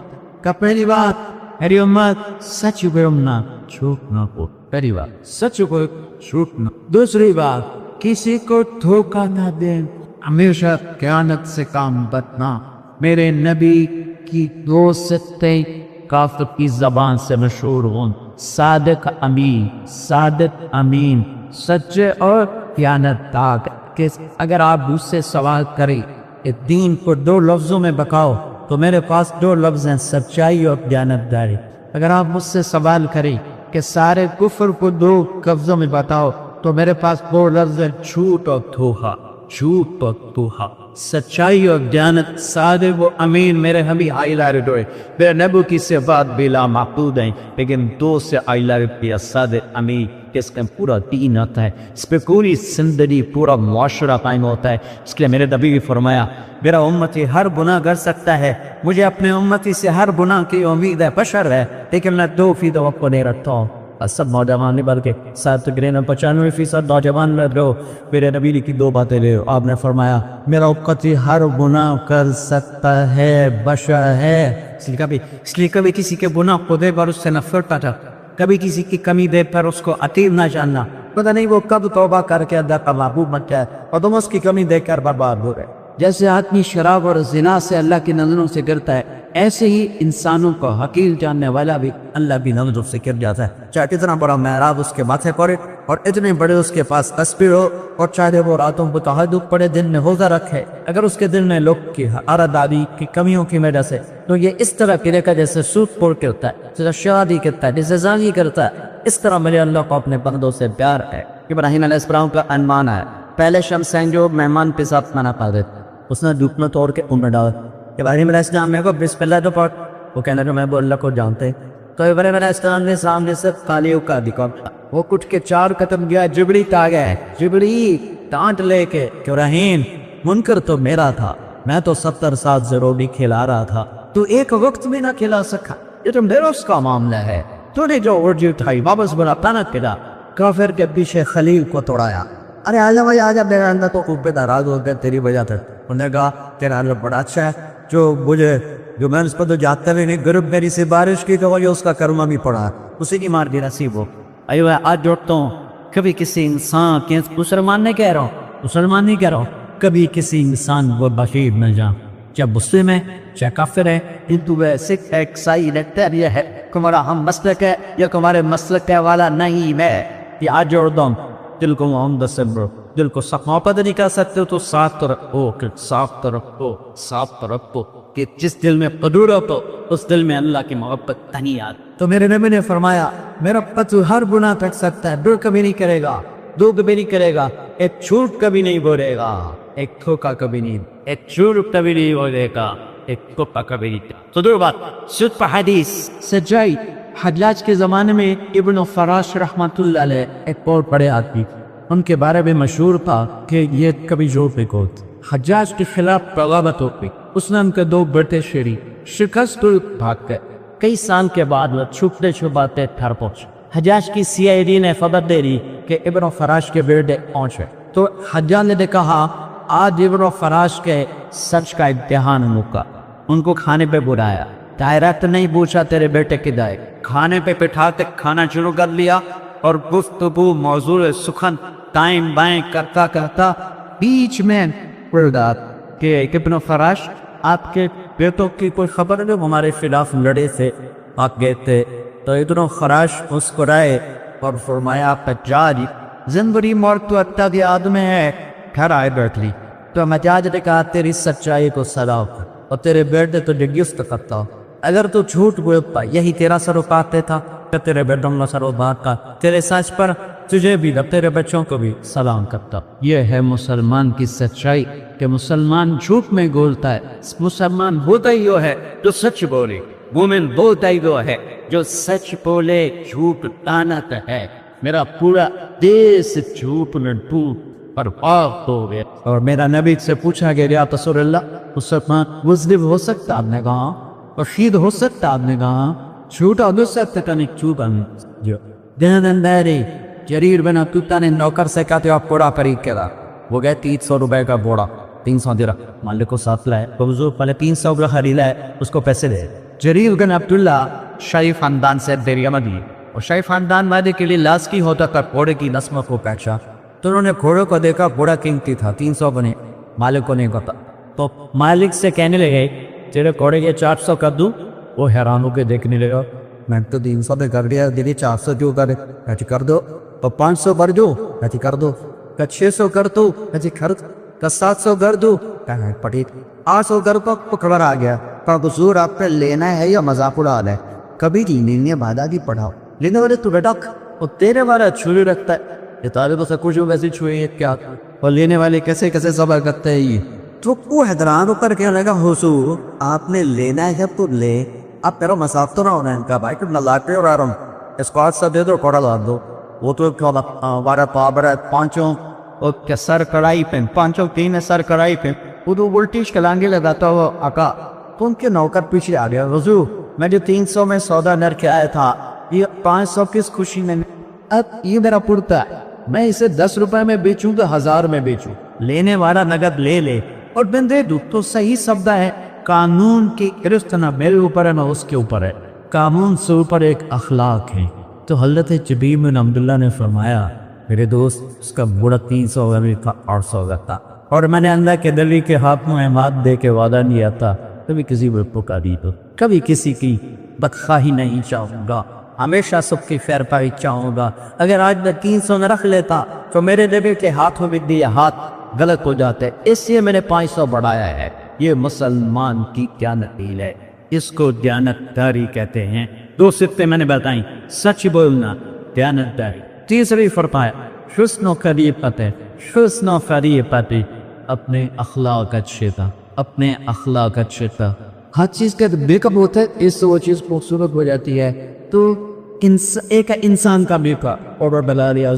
Speaker 2: کا پہلی بات میری امت سچ بولنا، جھوٹ نہ بول، پہلی بات سچ بول، جھوٹ نہ۔ دوسری بات کسی کو دھوکہ نہ دیں، ہمیشہ خیانت سے کام بچنا۔ میرے نبی کی 2 صفتیں کافر کی زبان سے مشہور ہوں، صادق امین، سچے اور خیانت دار۔ کہ اگر آپ مجھ سے سوال کریں کہ دین کو 2 لفظوں میں بتاؤ تو میرے پاس 2 لفظ ہیں، سچائی اور دیانت داری۔ اگر آپ مجھ سے سوال کریں کہ سارے کفر کو 2 لفظوں میں بتاؤ تو میرے پاس 2 لفظ ہیں، جھوٹ اور دھوکا۔ سچائی اور دیانت، صادق و امین میرے ہمیں ہائی لائٹ ہوئے۔ میرے نبی کی صفات بلا محدود ہیں، لیکن 2 سے ہائی لائٹ کیا، صادق امین، جس کا پورا دین آتا ہے، اس پہ پوری زندگی، پورا معاشرہ قائم ہوتا ہے۔ اس کے لیے میرے نبی نے فرمایا میرا امتی ہر گناہ کر سکتا ہے، مجھے اپنے امتی سے ہر گناہ کی امید ہے، بشر ہے، لیکن میں 2 فی توقع نہیں رکھتا ہوں۔
Speaker 1: سب نوجوان نہیں بلکہ 95% نوجوان لوگ میرے نبی کی 2 باتیں لے. آپ نے فرمایا میرا امتی ہر گناہ کر سکتا ہے، بشر ہے. اس لیے کبھی کسی کے گناہ کو دے پر اس سے نفرت کرتا، کبھی کسی کی کمی دے پر اس کو عتیب نہ جاننا. پتہ نہیں وہ کب توبہ کر کے اللہ کا محبوب بن جائے اور تم اس کی کمی دیکھ کر برباد ہو گئے.
Speaker 2: جیسے آدمی شراب اور زنا سے اللہ کی نظروں سے گرتا ہے، ایسے ہی انسانوں کو حقیر جاننے والا بھی
Speaker 1: اللہ بھی نظروں سے گر جاتا ہے. چاہے کتنا بڑا محراب اس کے ماتھے پڑے اور اتنے بڑے اس کے پاس تصویر ہو، اور چاہے وہ راتوں کو تہجد پڑے دن میں روزہ رکھے، اگر اس کے دل میں لوگ کی اردادی کی کمیوں کی وجہ سے تو یہ اس طرح کرے گا جیسے سود خور کرتا ہے، جیسے شادی کرتا ہے، جیسے زانی کرتا ہے. اس طرح میرے اللہ کو اپنے بندوں سے پیار ہے. ابراہیم علیہ السلام کا عنوان ہے پہلے شمسین جو مہمان کے ساتھ کھانا پا دیتے، اس نے دھوپ میں توڑ کے ان میں ڈالا. ابراہیم علیہ السلام نے کہا بسم اللہ تو پڑھ. وہ کہنے کہ میں وہ اللہ کو جانتے ہیں. تو ابراہیم علیہ السلام نے سامنے سے کالیوں کا دکھا،
Speaker 2: وہ کٹ کے 4 قدم گیا. جبری آ گیا، جبری
Speaker 1: ڈانٹ لے کے کہ ابراہیم منکر تو میرا تھا، میں تو 70 سال سے روٹی کھلا رہا تھا، تو ایک وقت بھی نہ کھلا سکا. یہ تو میرا اس کا معاملہ ہے، تو نے جو ارجی اٹھائی واپس بنا پانا کھلا. کافر کے پیچھے خلیل کو توڑایا. ارے آجا بھائی آجا، میرا اندر تو خوب پہ ناراض ہو گیا تیری وجہ سے. انہوں نے کہا تیرا اندر بڑا اچھا ہے، جو میں اس پر تو جاتا بھی نہیں، گرب میری سے بارش کی تو اس کا کرما بھی پڑا، اسی کی مار دی نصیب ہو. ایو آج جوڑتا ہوں کبھی کسی انسان کے مسلمان نہیں کہہ رہا ہوں کبھی کسی انسان وہ بخیل نہ جان، چاہے مسلم ہے چاہے کافر ہے،
Speaker 2: ہندو ہے، سکھ ہے، عیسائی ہے، ہے تمہارا ہم مسلک ہے یا تمہارے مسلک ہے والا نہیں. میں
Speaker 1: یہ آج جوڑتا ہوں دل کو محمد سے برو، دل کو صاف محبت نہیں کر سکتے ہو تو صاف تو رکھو کہ جس دل میں قدورت ہو اس دل میں اللہ کی محبت نہیں آتی. تو میرے نبی نے فرمایا میرا پتو ہر گناہ کر سکتا ہے، ڈر کبھی نہیں کرے گا، دو کبھی نہیں کرے گا، ایک جھوٹ کبھی نہیں بولے گا، ایک دھوکہ کبھی نہیں، ایک جھوٹ کبھی نہیں بولے گا، ایک دھوکہ کبھی نہیں. تو دو بات سود پر حدیث
Speaker 2: سچائی. حجاج کے زمانے میں ابن فراش رحمۃ اللہ علیہ ایک بہت بڑے آدمی،
Speaker 1: ان کے بارے میں مشہور تھا کہ یہ کبھی جھوٹ نہیں بولتے.
Speaker 2: حجاج کے خلاف بغاوت ہو گئی، اس نے ان کے 2 بیٹے شکست بھاگ گئے.
Speaker 1: کئی سال کے بعد وہ چھپتے چھپاتے گھر پہنچے. حجاج کی CID نے خبر دے دی کہ ابن فراش کے بیٹے پہنچے. تو حجاج نے کہا آج ابن فراش کے سچ کا امتحان ہوگا. ان کو کھانے پہ بلایا، ڈائریکٹ نہیں پوچھا تیرے بیٹے کدھر، کھانے پہ بٹھا کے کھانا شروع کر لیا اور گفتگو موضوع سخن ٹائم بائیں کرتا کرتا
Speaker 2: بیچ میں
Speaker 1: کہ ابن فراش آپ کے بیٹوں کی کوئی خبر نہیں، ہمارے خلاف لڑے تھے، آپ گئے تھے. تو ابن فراش مسکرائے اور فرمایا پجاری زندگی موت تو اتدی آدمی ہے، گھر آئے بیٹھ لی. تو مجاج نے کہا تیری سچائی کو سلام اور تیرے بیٹے تو جگیست کرتا ہو، اگر تو جھوٹ بولتا یہی تیرا سروپات تھا کہ تیرے بیٹوں کا سروپات کا، تیرے سچ پر تجھے بھی تیرے بچوں کو بھی سلام کرتا.
Speaker 2: یہ ہے مسلمان کی سچائی کہ مسلمان جھوٹ میں گولتا ہے. مسلمان ہوتا ہی وہ ہے جو سچ بولے، مومن ہوتا ہی وہ ہے جو سچ بولے، جھوٹ لعنت ہے. میرا پورا دیس جھوٹ میں ڈوب برباد ہو گیا.
Speaker 1: اور میرا نبی سے پوچھا گیا یا رسول اللہ مسلمان مذنب ہو سکتا؟ آپ نے کہا رشید ہو سکتا؟ آپ نے کہا جھوٹا ہو سکتا؟ کہ نہیں جھوٹا جو دن داری جریر بن عبداللہ نے نوکر سے کہتے آپ بوڑا خرید کے رہا، وہ گئے 300 روپے کا بوڑا، 300 درہم، مالک کو ساتھ لائے، حضور پہلے 300 کا خریدا ہے، اس کو پیسے دے. جریر بن عبداللہ شاہی خاندان سے دریا مدی، اور شاہی خاندان والے کے لیے لازمی ہوتا تھا گھوڑے کی نسل کو پہچان. تو انہوں نے گھوڑے کو دیکھا، گھوڑا قیمتی تھا، 300 بنے، مالک کو نہیں پتا. تو مالک سے کہنے لگے تیرے گھوڑے کے 400 کر دوں. وہ حیران ہو کے دیکھنے لگا میں تو 300 پہ کر دیا، دیدی 400 کیوں کرے؟ کہتے کر دو. تو 500 کر دو؟ کہتے کر دو. کہ 600 کر دو؟ کہتے کر دو. کہ 700 کر دو؟ کہتے پڑی 800 کر دو. خبر آ گیا کہ حضور آپ پہ لینا ہے یا مذاق اڑانا ہے؟ کبھی نہیں بادہ بھی پڑھاؤ لینے والے تو بیٹا وہ تیرے والا چھری رکھتا ہے، یہ طالب سے کچھ ویسی چھری کیا، اور لینے والے کیسے کیسے صبر کرتے ہیں. یہ تو وہ حیدران ہو کر کہنے لگا حضور آپ نے لینا ہے تو لے، آپ میرا مذاق تو نہ ہونا ہے. ان کا بھائی کتنا لاتے ہو رہا ہوں، اس کو آج سب دے دو، کوڑا لا دو. وہ تو ہمارا پاور ہے پانچوں کے سر کڑائی پہ، پانچوں 3 سر کڑائی پہ، وہ تو الٹیش کلانگے لگاتا ہوا آقا. تو ان کے نوکر پیچھے آ گیا، حضور میں جو 300 میں سودا نر کے آیا تھا
Speaker 2: یہ 500 کس خوشی میں، اب یہ میرا پڑتا ہے، میں اسے 10 روپے میں بیچوں تو 1000 میں بیچوں، لینے والا نگد لے لے اور میں دے دوں تو صحیح سبدا ہے۔ قانون کی گرفت نہ میرے اوپر ہے نہ اس کے اوپر ہے، قانون سے اوپر ایک اخلاق ہے۔ تو حضرت جبیر بن عبداللہ نے فرمایا میرے دوست اس کا بڑا 300 غمی کا 800 کا تھا، اور میں نے اللہ کے دلی کے ہاتھ میں اعتماد دے کے وعدہ نہیں آتا کبھی کسی کو پکاری تو کبھی کسی کی بدخواہی نہیں چاہوں گا، ہمیشہ سب کی خیر پائی چاہوں گا۔ اگر آج میں 300 نہ رکھ لیتا تو میرے نبی کے ہاتھوں میں دیا ہاتھ غلط ہو جاتے، اس لیے میں نے 500 بڑھایا ہے۔ یہ مسلمان کی دیانتی ہے، اس کو دیانت داری کہتے ہیں۔ 2 صفتیں میں نے بتائیں، سچ بولنا، دیانت داری۔ تیسری فرمایا حسن و خلیقت ہے، حسن و خلیقت، اپنے اخلاق اچھے تھا، اپنے اخلاق اچھے تھا۔ ہر چیز کا بیک اپ ہوتا ہے، اس سے وہ چیز خوبصورت ہو جاتی ہے۔ تو ایک انسان کا بیک اپ اور بلا لیا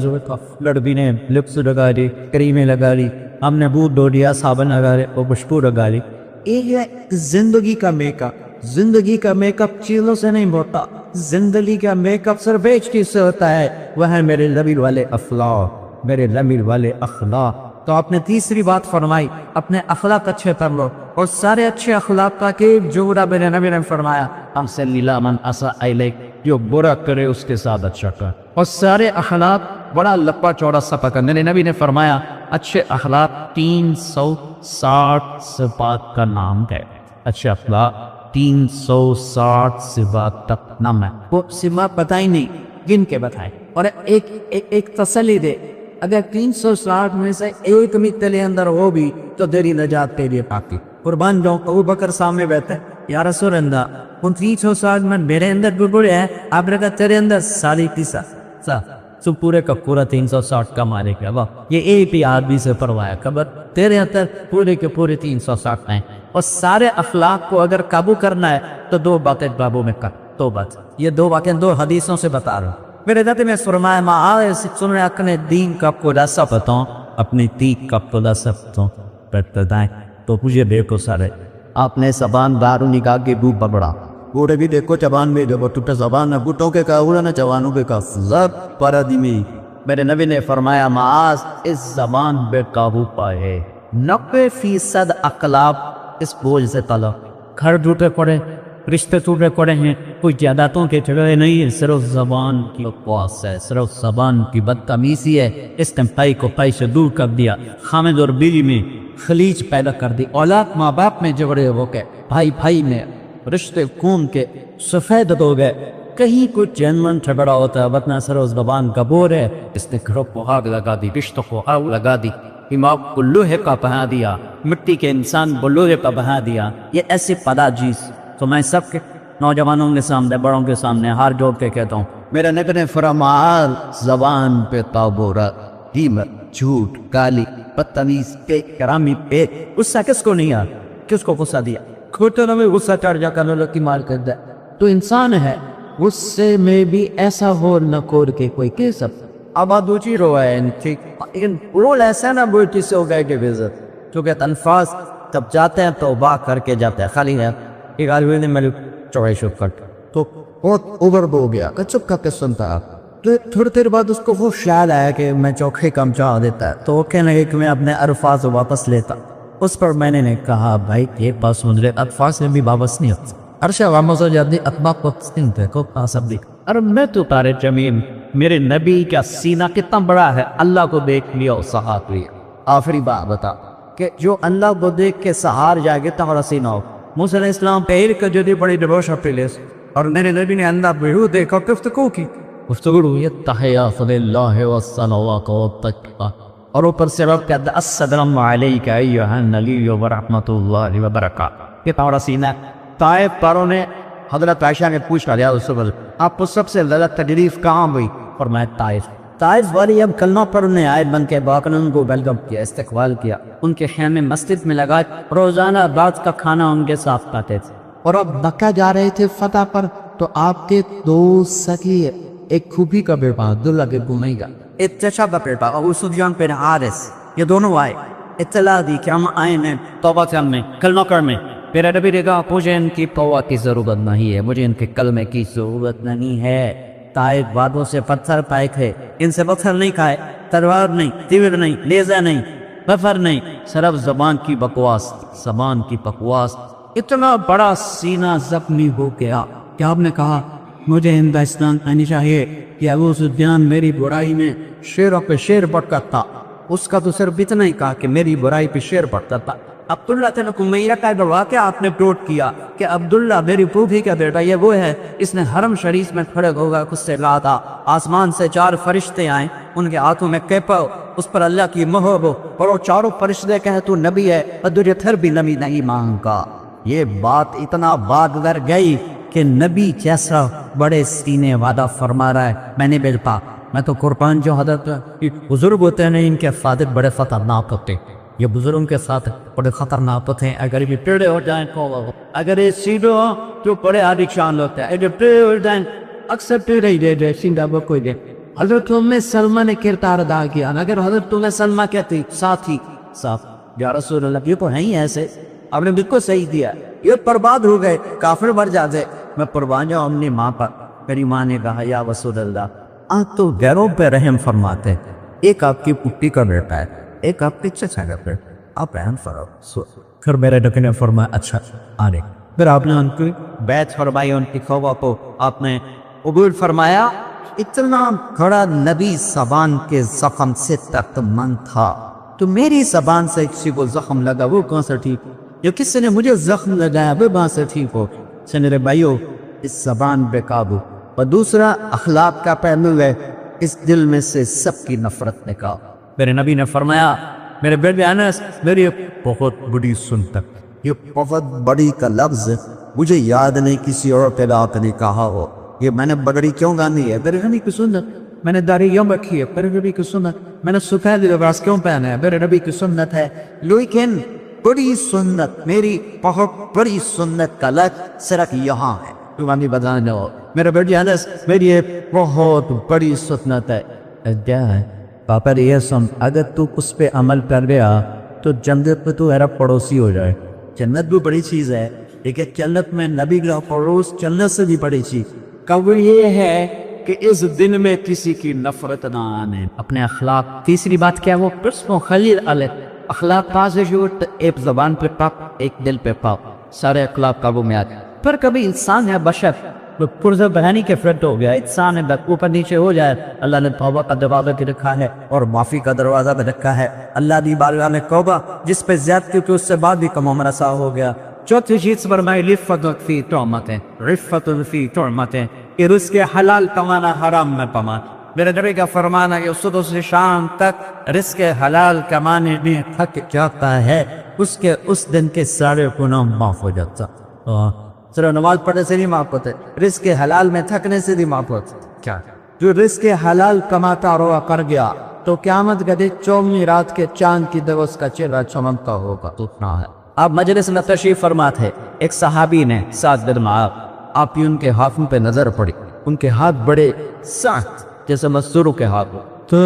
Speaker 2: لڑکی نے لپس لگا لی، کریمیں لگا لی، ہم نے بوٹ دھو لیا، صابن لگا لے اور خوشبو لگا لی۔ یہ ہے زندگی کا میک اپ۔ زندگی کا میک اپ چیزوں سے نہیں ہوتا، زندگی کا میک اپ صرف ایک چیز سے ہوتا ہے، وہ ہے میرے نبی والے اخلاق، میرے نبی والے اخلاق۔ تو آپ نے تیسری بات فرمائی اپنے اخلاق اچھے کر لو، اور سارے اچھے اخلاق کا کہ جو میرے نبی نے فرمایا ہم سے لیلا من اسا الیک، جو برا کرے اس کے ساتھ اچھا کر۔ اور سارے اخلاق بڑا لپا چوڑا سفر کر، میرے نبی نے فرمایا اچھے اخلاق 360 صفات کا نام ہے۔ اچھے اخلاق 360 صفات تک نام ہے، وہ صفات بتائی نہیں، گن کے بتائے، اور ایک تسلی دے، اگر 360 میں سے ایک بھی تیرے اندر ہو بھی تو تیری نجات تیری پاکی۔ قربان جاؤں، ابو بکر سامنے بیٹھے، یا رسول اللہ ان 360 میں میرے اندر بھی بڑے ہیں، آپ نے کہا تیرے اندر ساری تیسا تو پورے کا پورا 360 کا مالک ہے۔ واہ، یہ ایک بھی آدمی سے پروایا خبر، تیرے اندر پورے کے پورے 360 ہیں۔ اور سارے اخلاق کو اگر قابو کرنا ہے تو 2 باتیں قابو میں کر، 2 بات، یہ 2 باتیں 2 حدیثوں سے بتا رہا ہوں۔ میرے نبی نے فرمایا سن اپنے دین کا خلاصہ بتاؤں، اپنی تیک کا خلاصہ بتاؤں، بتائیں تو مجھے دیکھو سارے، آپ نے زبان دارو نکاح کے بو ببڑا، بوڑھے بھی دیکھو چبان میں دیکھو ٹوٹا زبان نہ بوٹوں کے کہا نہ جوانوں کے کہا زب پر آدمی۔ میرے نبی نے فرمایا معاذ اس زبان بے قابو پائے، 90% اخلاق اس بوجھ سے طلب۔ گھر ٹوٹے پڑے، رشتے ٹوٹے پڑے ہیں، کوئی جائیدادوں کے جھگڑے نہیں ہے، صرف زبان کی بکواس ہے، صرف زبان کی بدتمیزی ہے۔ اس نے بھائی کو بھائی سے دور کر دیا، خامد اور بیوی میں خلیج پیدا کر دی، اولاد ماں باپ میں جھگڑے ہو گئے، بھائی بھائی میں رشتے خون کے سفید ہو گئے۔ کہیں کوئی جنون جھگڑا ہوتا ہے، ورنہ صرف زبان کا بور ہے۔ اس نے گھروں کو آگ لگا دی، رشتوں کو آگ لگا دی، دماغ کو لوہے کا بہا دیا، مٹی کے انسان کو لوہے کا بہا دیا۔ یہ ایسی پدا چیز تو میں سب کے نوجوانوں کے سامنے، بڑوں کے سامنے ہار جوڑ کے کہتا ہوں، میرے نبی نے فرمایا زبان پہ قابو رکھ، قیمت، جھوٹ، گالی، بدتمیز پہ، کرامی پہ، غصہ کس کو نہیں آ، کس کو غصہ دیا؟ کھوٹے میں غصہ چڑھ جا کر لکی مار کر دے تو انسان ہے، غصے میں بھی ایسا ہو نہ کور کے کوئی کہہ سکتا۔ اب دوچی رو ہے لیکن رول ایسا نہ بولتی سے ہو گئے کہ عزت، چونکہ تنفاظ تب جاتے ہیں تو با کر کے جاتے ہیں، خالی ہے ایک آدمی نے میرے چوڑے شو کٹ تو بہت اوور ہو گیا، چپ کر کے سنتا۔ تو تھوڑی دیر بعد اس کو وہ خیال آیا کہ میں چوکھے کم چاہ دیتا ہے، تو وہ کہنے لگے کہ میں اپنے الفاظ واپس لیتا۔ اس پر میں نے کہا بھائی یہ بات مجھے الفاظ میں بھی واپس نہیں ہوتا، عرشہ واپس ہو جاتی، اطباق کو سنتے کو سب دیکھ۔ اور میں تو تارے زمین، میرے نبی کا سینہ کتنا بڑا ہے، اللہ کو دیکھ لیا اور سہار لیا۔ آخری بات بتا کہ جو اللہ کو دیکھ کے سہار جائے گا تمہارا سینہ ہو۔ موسیٰ علیہ السلام پہل کا جدی بڑی ڈبوشہ پلیس، اور میرے نبی نے اللہ بہو دیکھا، گفتگو کی، گفتگو ہوئی تحیات للہ والصلوات والتقویٰ، اور اوپر سے رب کہتا السلام علیکہ ایہا النبی ورحمۃ اللہ وبرکاتہ۔ یہ تمہارا سینہ ہے۔ طائف پاروں نے حضرت عائشہ نے پوچھا یا رسول اللہ آپ کو سب سے زیادہ تجریف کہاں ہوئی؟ فرمایا طائف والی اب کلمہ پڑھنے آئے بن کے باقی ان کو ویلکم کیا، استقبال کیا، ان کے خیمے مسجد میں لگائے، روزانہ رات کا کھانا ان کے ساتھ کھاتے تھے۔ اور اب مکہ جا رہے تھے فتح پر، تو آپ کے دو سکی ایک کھوپی کا بیٹا عبداللہ کے گھومے گا، ایک چچا کا بیٹا ابو سفیان بن حارث، یہ دونوں آئے، اطلاع دی کہ ہم آئے ہیں توبہ کرنے، کلمہ کرنے۔ میرے نبی نے کہا مجھے ان کی توبہ کی ضرورت نہیں ہے، مجھے ان کے کلمے کی ضرورت نہیں ہے، طائف وادوں سے پتھر پائے تھے، ان سے پتھر نہیں کھائے، تلوار نہیں، تیر نہیں، نیزہ نہیں، پتھر نہیں، صرف زبان کی بکواس، زبان کی بکواس۔ اتنا بڑا سینہ زخمی ہو گیا کہ آپ نے کہا مجھے ہندوستان آنی چاہیے کہ ابو سفیان میری برائی میں شیروں پہ شیر بڑھتا تھا۔ اس کا تو صرف اتنا ہی کہا کہ میری برائی پہ شیر بڑھتا تھا۔ عبداللہ تن کمیہ کا واقعہ آپ نے نوٹ کیا کہ عبداللہ میری پھوپھی کا بیٹا یہ وہ ہے، اس نے حرم شریف میں کھڑے ہو کر خود سے کہا تھا آسمان سے 4 فرشتے آئیں، ان کے ہاتھوں میں کیپا ہو، اس پر اللہ کی مہر ہو، اور وہ چاروں فرشتے کہیں تو نبی ہے اور تجھے پھر بھی نبی نہیں مانگا۔ یہ بات اتنا بعد کر گئی کہ نبی جیسا بڑے سینے وعدہ فرما رہا ہے میں نہیں ملتا، میں تو قربان جو حضرت بزرگ ہوتے ہیں ان کے فادر بڑے خطرناک ہوتے، یہ بزرگوں کے ساتھ بڑے خطرناک ہوتے ہیں۔ اگر یہ ٹیڑے ہو جائیں تو اگر یہ سیدھے ہو تو بڑے عالی شان ہوتے ہیں، اگر ٹیڑے ہو جائیں اکثر ٹیڑے ہی دے سیدھا وہ کوئی دے۔ حضرت سلمہ نے کردار ادا کیا، اگر حضرت سلمہ کہتی ساتھی صاحب یا رسول اللہ یہ تو ہیں ہی ایسے، آپ نے بالکل صحیح دیا، یہ برباد ہو گئے، کافر بن جاتے۔ میں قربان جاؤں اپنی ماں پر، میری ماں نے کہا یا رسول اللہ آپ تو غیروں پہ رحم فرماتے، ایک آپ کی پٹی کا بیٹا ہے، ایک آپ کے چچا کا بیٹا، آپ رحم فرماؤ۔ پھر میرے نبی نے فرمایا اچھا آنے، پھر آپ نے ان کی بیعت فرمائی، ان کی خوبہ کو آپ نے قبول فرمایا۔ اتنا بڑا نبی زبان کے زخم سے دردمند تھا، تو میری زبان سے کسی کو زخم لگا وہ کون سا ٹھیک، جو کسی نے مجھے زخم لگایا وہ وہاں سے ٹھیک ہو۔ سے میرے بھائیو اس زبان بے قابو، اور دوسرا اخلاق کا پہلو ہے اس دل میں سے سب کی نفرت نکال۔ میرے نبی نے فرمایا میرے بیٹے انس میری بہت بڑی سنت، یہ بہت بڑی کا لفظ مجھے یاد نہیں کسی اور پیدا نے کہا ہو، یہ میں نے بڑی کیوں گانی ہے، میرے نبی کی سنت، میں نے داڑھی کیوں رکھی ہے، میرے نبی کی سنت، میں نے سفید لباس کیوں پہنا ہے، میرے نبی کی سنت ہے۔ لیکن بڑی سنت، میری بہت بڑی سنت کا لفظ صرف یہاں ہے، تمہیں بتانا ہو میرے بیٹے انس میری یہ بہت بڑی سنت ہے۔ کیا ہے پاپا یہ سن، اگر تو اس پہ عمل کر گیا تو جنت میں تو میرا پڑوسی ہو جائے۔ جنت بھی بڑی چیز ہے، لیکن جنت میں نبی کا پڑوس جنت سے بھی بڑی چیز کب یہ ہے کہ اس دن میں کسی کی نفرت نہ آنے۔ اپنے اخلاق، تیسری بات کیا وہ پرسم خلیل علیہ اخلاق پاس ایک زبان پہ پاک ایک دل پہ پاک، سارے اخلاق قابو میں آتے۔ پر کبھی انسان ہے بشر پرزہ بہانی کے فرد ہو گیا، انسان ہے اوپر نیچے ہو جائے، اللہ نے توبہ کا دروازہ بھی رکھا ہے اور معافی کا دروازہ بھی رکھا ہے۔ اللہ دی بارگاہ میں توبہ جس پہ زیادتی کی اس سے بعد بھی کم عمر سا ہو گیا۔ چوتھی چیز فرمائی رفت فی تہمتیں، رفت فی تہمتیں، کہ رزق حلال کمانا حرام میں پانا۔ میرے نبی کا فرمانا کہ صبح سے شام تک رزق حلال کمانے میں تھک جاتا ہے، اس کے اس دن کے سارے گناہ معاف ہو جاتا۔ صرف نماز پڑھنے سے نہیں معاف ہوتے، رزق حلال میں تھکنے سے نہیں معاف ہوتے۔ کیا جو رزق حلال کماتا روا کر گیا تو قیامت کے دن 14ویں رات کے چاند کی طرح اس کا چہرہ چمکتا ہوگا۔ اتنا ہے۔ آپ مجلس میں تشریف فرما تھے، ایک صحابی نے ساتھ دن معاف، آپ کی ان کے ہاتھوں پہ نظر پڑی، ان کے ہاتھ بڑے سخت جیسے مزدوروں کے ہاتھ ہو، تو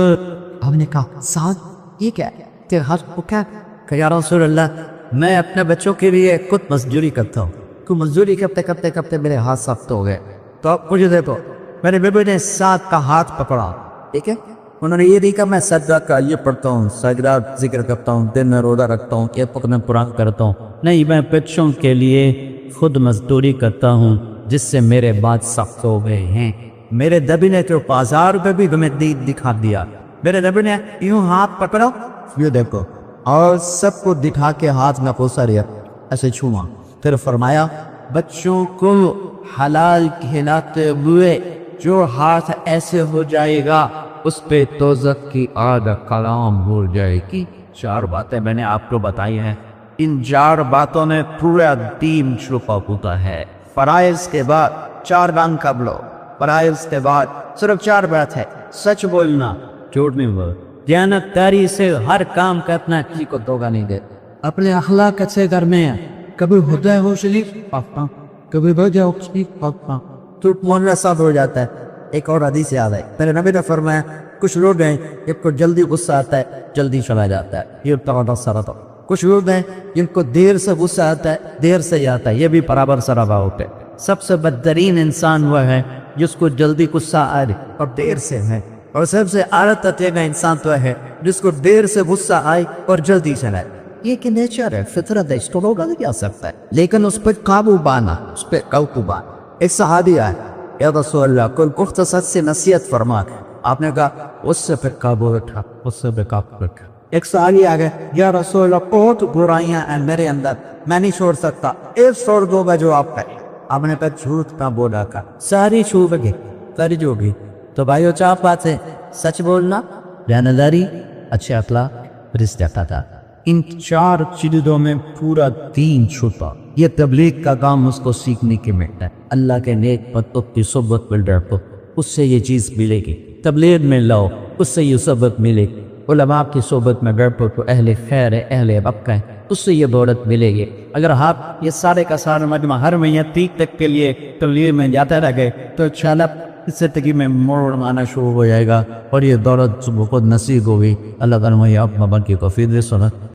Speaker 2: آپ نے کہا ساتھ یہ کیا ہے تیرے ہاتھ کو، کیا کہ یا رسول اللہ میں اپنے بچوں کے لیے خود مزدوری کرتا ہوں، تو مزدوری کرتے میرے ہاتھ سخت ہو گئے، تو آپ مجھے دے دو۔ میرے بیٹے نے ساتھ کا ہاتھ پکڑا، ٹھیک ہے، انہوں نے یہ نہیں کہا میں سجدہ کا یہ پڑھتا ہوں، سجدہ ذکر کرتا ہوں، دن میں روزہ رکھتا ہوں، یہ پکڑنے قرآن کرتا ہوں، نہیں میں بچوں کے لیے خود مزدوری کرتا ہوں جس سے میرے بات سخت ہو گئے ہیں۔ میرے نبی نے تو بازار پہ بھی ہمیں دین دکھا دیا، میرے نبی نے یوں ہاتھ پکڑو یہ دیکھو، اور سب کو دکھا کے ہاتھ میں پوسا رہا ایسے چھوا، پھر فرمایا بچوں کو حلال کھلاتے ہوئے جو ہاتھ ایسے ہو جائے گا اس پہ دوزخ کی آگ کلام ہو جائے گی۔ 4 باتیں میں نے آپ کو بتائی ہیں، ان 4 باتوں میں پورا دین چھپا ہوتا ہے۔ فرائض کے بعد 4 کام کر لو، فرائض کے بعد صرف 4 بات ہے، سچ بولنا، جھوٹ نہیں بولنا، دیانتداری سے ہر کام کرنا، کسی کو دھوکہ نہیں دے، اپنے اخلاق اچھے کرنے ہیں، کبھی ہوتا ہے وہ شریف پاکتا، کبھی ہو جائے وہ شریف پاکتا، تو معاملہ صاف ہو جاتا ہے۔ ایک اور حدیث یاد ہے، میرے نبی نے فرمایا کچھ لوگ ہیں جن کو جلدی غصہ آتا ہے جلدی چلا جاتا ہے، یہ تغض سرطا، کچھ لوگ ہیں جن کو دیر سے غصہ آتا ہے دیر سے جاتا ہے، یہ بھی برابر سرابا ہوتے ہیں۔ سب سے بدترین انسان وہ ہے جس کو جلدی غصہ آئے اور دیر سے ہے، اور سب سے اعلیٰ درجے کا انسان تو ہے جس کو دیر سے غصہ آئے اور جلدی سے آئے۔ یہ کہ نیچر ہے، فطرت ہے، اس کو روکا نہیں جا سکتا ہے، لیکن اس پہ قابو پانا، اس پہ قابو پانا۔ ایک صحابی آئے، یا رسول اللہ کوئی مختصر سے نصیحت فرما۔ آپ نے کہا اس سے پہ قابو رکھا، اس سے پہ قابو رکھا۔ ایک صحابی آ گئے، یا رسول اللہ بہت برائیاں ہیں میرے اندر، میں نہیں چھوڑ سکتا، ایک چھوڑ دو میں جو آپ کہیں۔ آپ نے کہا جھوٹ کا بولا کا ساری چھوٹ گئی، ساری جو بھی۔ تو بھائیو چار بات ہے، سچ بولنا، دیانتداری، اچھے اخلاق، رشتہ دار، ان چار چیزوں میں پورا دین چھپا۔ یہ تبلیغ کا کام اس کو سیکھنے کے ملتا ہے۔ اللہ کے نیک بندوں کی صحبت میں رہو، اس سے یہ چیز ملے گی۔ تبلیغ میں لاؤ، اس سے یہ صحبت ملے گی۔ علماء کی صحبت میں رہو تو اہل خیر ہے، اہل وقت ہے، اس سے یہ دولت ملے گی۔ اگر آپ یہ سارے کا سارا مجمع ہر مہینے 30 تک کے لیے تبلیغ میں جاتا رہے تو انشاءاللہ اس زندگی میں موڑ آنا شروع ہو جائے گا اور یہ دولت بہت نصیب ہوگی۔ اللہ تعالیٰ یہ آپ مبن کی توفیق دے سنا۔